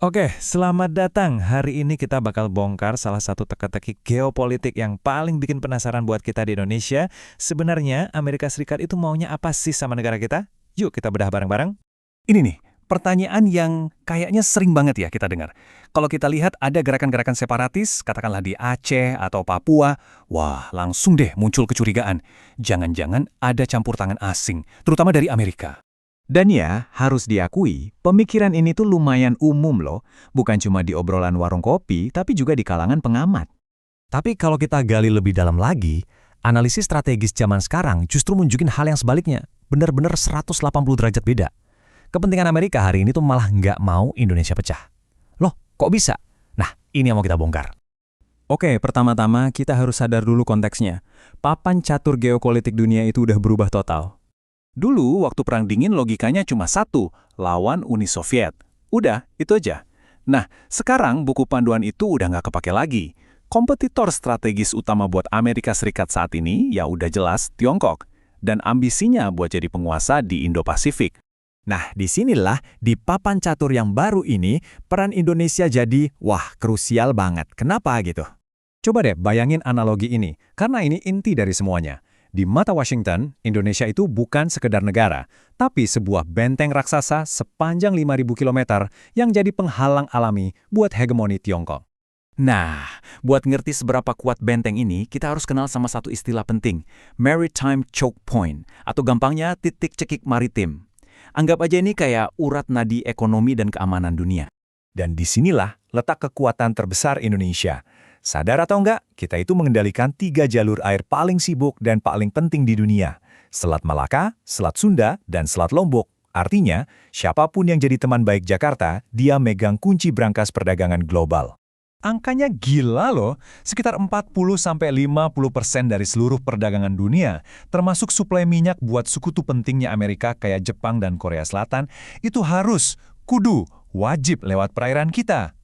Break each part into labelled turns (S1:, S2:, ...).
S1: Oke, selamat datang. Hari ini kita bakal bongkar salah satu teka-teki geopolitik yang paling bikin penasaran buat kita di Indonesia. Sebenarnya Amerika Serikat itu maunya apa sih sama negara kita? Yuk kita bedah bareng-bareng.
S2: Ini nih, pertanyaan yang kayaknya sering banget ya kita dengar. Kalau kita lihat ada gerakan-gerakan separatis, katakanlah di Aceh atau Papua, wah langsung deh muncul kecurigaan. Jangan-jangan ada campur tangan asing, terutama dari Amerika.
S3: Dan ya, harus diakui, pemikiran ini tuh lumayan umum loh. Bukan cuma di obrolan warung kopi, tapi juga di kalangan pengamat.
S4: Tapi kalau kita gali lebih dalam lagi, analisis strategis zaman sekarang justru nunjukin hal yang sebaliknya. Benar-benar 180 derajat beda. Kepentingan Amerika hari ini tuh malah nggak mau Indonesia pecah. Loh, kok bisa? Nah, ini yang mau kita bongkar.
S3: Oke, pertama-tama kita harus sadar dulu konteksnya. Papan catur geopolitik dunia itu udah berubah total. Dulu, waktu Perang Dingin logikanya cuma satu, lawan Uni Soviet. Udah, itu aja. Nah, sekarang buku panduan itu udah nggak kepake lagi. Kompetitor strategis utama buat Amerika Serikat saat ini ya udah jelas Tiongkok. Dan ambisinya buat jadi penguasa di Indo-Pasifik.
S4: Nah, disinilah di papan catur yang baru ini, peran Indonesia jadi, wah, krusial banget. Kenapa gitu? Coba deh bayangin analogi ini, karena ini inti dari semuanya. Di mata Washington, Indonesia itu bukan sekedar negara, tapi sebuah benteng raksasa sepanjang 5.000 km yang jadi penghalang alami buat hegemoni Tiongkok.
S3: Nah, buat ngerti seberapa kuat benteng ini, kita harus kenal sama satu istilah penting, Maritime Choke Point, atau gampangnya titik cekik maritim. Anggap aja ini kayak urat nadi ekonomi dan keamanan dunia.
S5: Dan disinilah letak kekuatan terbesar Indonesia. Sadar atau enggak, kita itu mengendalikan 3 jalur air paling sibuk dan paling penting di dunia. Selat Malaka, Selat Sunda, dan Selat Lombok. Artinya, siapapun yang jadi teman baik Jakarta, dia megang kunci brankas perdagangan global.
S1: Angkanya gila loh, sekitar 40-50% dari seluruh perdagangan dunia, termasuk suplai minyak buat sekutu pentingnya Amerika kayak Jepang dan Korea Selatan, itu harus, kudu, wajib lewat perairan kita.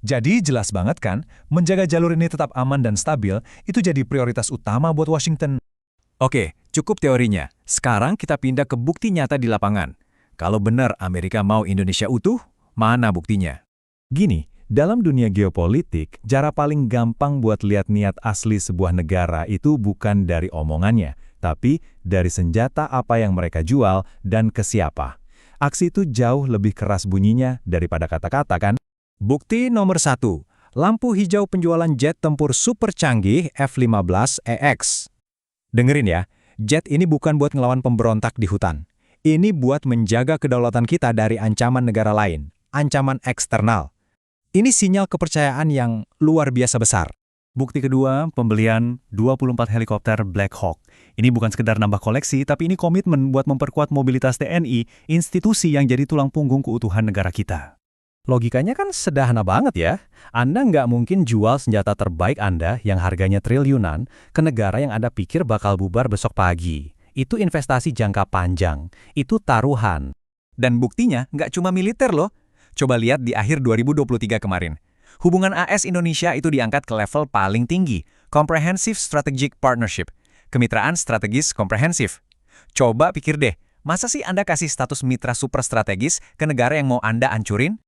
S1: Jadi jelas banget kan, menjaga jalur ini tetap aman dan stabil, itu jadi prioritas utama buat Washington.
S4: Oke, cukup teorinya. Sekarang kita pindah ke bukti nyata di lapangan. Kalau benar Amerika mau Indonesia utuh, mana buktinya?
S5: Gini, dalam dunia geopolitik, cara paling gampang buat lihat niat asli sebuah negara itu bukan dari omongannya, tapi dari senjata apa yang mereka jual dan ke siapa. Aksi itu jauh lebih keras bunyinya daripada kata-kata kan?
S4: Bukti nomor 1, lampu hijau penjualan jet tempur super canggih F-15EX. Dengerin ya, jet ini bukan buat ngelawan pemberontak di hutan. Ini buat menjaga kedaulatan kita dari ancaman negara lain, ancaman eksternal. Ini sinyal kepercayaan yang luar biasa besar.
S2: Bukti kedua, pembelian 24 helikopter Black Hawk. Ini bukan sekedar nambah koleksi, tapi ini komitmen buat memperkuat mobilitas TNI, institusi yang jadi tulang punggung keutuhan negara kita.
S4: Logikanya kan sederhana banget ya. Anda nggak mungkin jual senjata terbaik Anda yang harganya triliunan ke negara yang Anda pikir bakal bubar besok pagi. Itu investasi jangka panjang. Itu taruhan.
S3: Dan buktinya nggak cuma militer loh. Coba lihat di akhir 2023 kemarin. Hubungan AS-Indonesia itu diangkat ke level paling tinggi, Comprehensive Strategic Partnership, kemitraan strategis komprehensif. Coba pikir deh, masa sih Anda kasih status mitra super strategis ke negara yang mau Anda ancurin?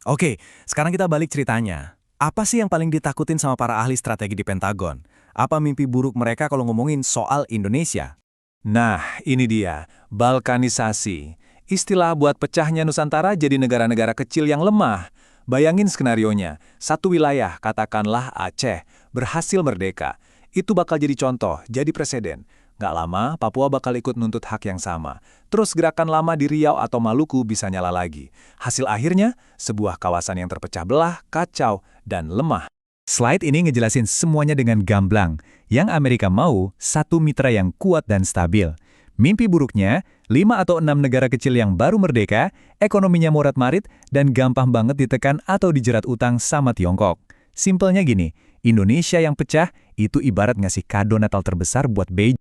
S4: Oke, sekarang kita balik ceritanya. Apa sih yang paling ditakutin sama para ahli strategi di Pentagon? Apa mimpi buruk mereka kalau ngomongin soal Indonesia?
S5: Nah, ini dia, balkanisasi. Istilah buat pecahnya Nusantara jadi negara-negara kecil yang lemah. Bayangin skenarionya, satu wilayah, katakanlah Aceh, berhasil merdeka. Itu bakal jadi contoh, jadi presiden. Nggak lama, Papua bakal ikut nuntut hak yang sama. Terus gerakan lama di Riau atau Maluku bisa nyala lagi. Hasil akhirnya, sebuah kawasan yang terpecah belah, kacau, dan lemah.
S3: Slide ini ngejelasin semuanya dengan gamblang. Yang Amerika mau, satu mitra yang kuat dan stabil. Mimpi buruknya, 5 atau 6 negara kecil yang baru merdeka, ekonominya morat-marit, dan gampang banget ditekan atau dijerat utang sama Tiongkok. Simpelnya gini, Indonesia yang pecah, itu ibarat ngasih kado Natal terbesar buat Beijing.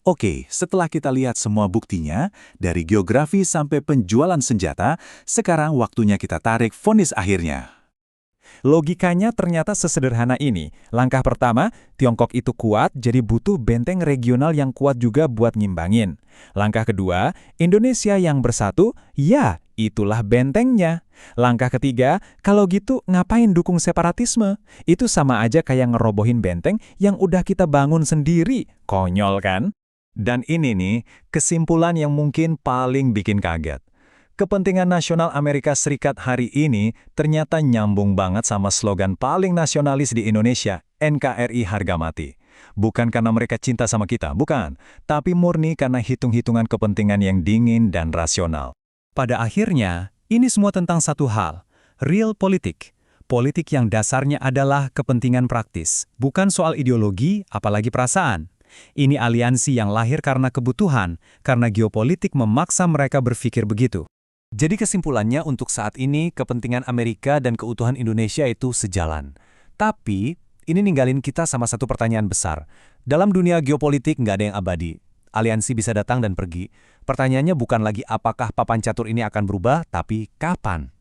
S5: Oke, setelah kita lihat semua buktinya, dari geografi sampai penjualan senjata, sekarang waktunya kita tarik vonis akhirnya.
S4: Logikanya ternyata sesederhana ini. Langkah pertama, Tiongkok itu kuat, jadi butuh benteng regional yang kuat juga buat ngimbangin. Langkah kedua, Indonesia yang bersatu, ya,
S3: Itulah bentengnya. Langkah ketiga, kalau gitu ngapain dukung separatisme? Itu sama aja kayak ngerobohin benteng yang udah kita bangun sendiri. Konyol kan?
S1: Dan ini nih, kesimpulan yang mungkin paling bikin kaget. Kepentingan nasional Amerika Serikat hari ini ternyata nyambung banget sama slogan paling nasionalis di Indonesia, NKRI harga mati. Bukan karena mereka cinta sama kita, bukan. Tapi murni karena hitung-hitungan kepentingan yang dingin dan rasional.
S2: Pada akhirnya, ini semua tentang satu hal, real politik. Politik yang dasarnya adalah kepentingan praktis, bukan soal ideologi, apalagi perasaan. Ini aliansi yang lahir karena kebutuhan, karena geopolitik memaksa mereka berpikir begitu.
S5: Jadi kesimpulannya untuk saat ini kepentingan Amerika dan keutuhan Indonesia itu sejalan. Tapi ini ninggalin kita sama satu pertanyaan besar. Dalam dunia geopolitik nggak ada yang abadi. Aliansi bisa datang dan pergi. Pertanyaannya bukan lagi apakah papan catur ini akan berubah, tapi kapan?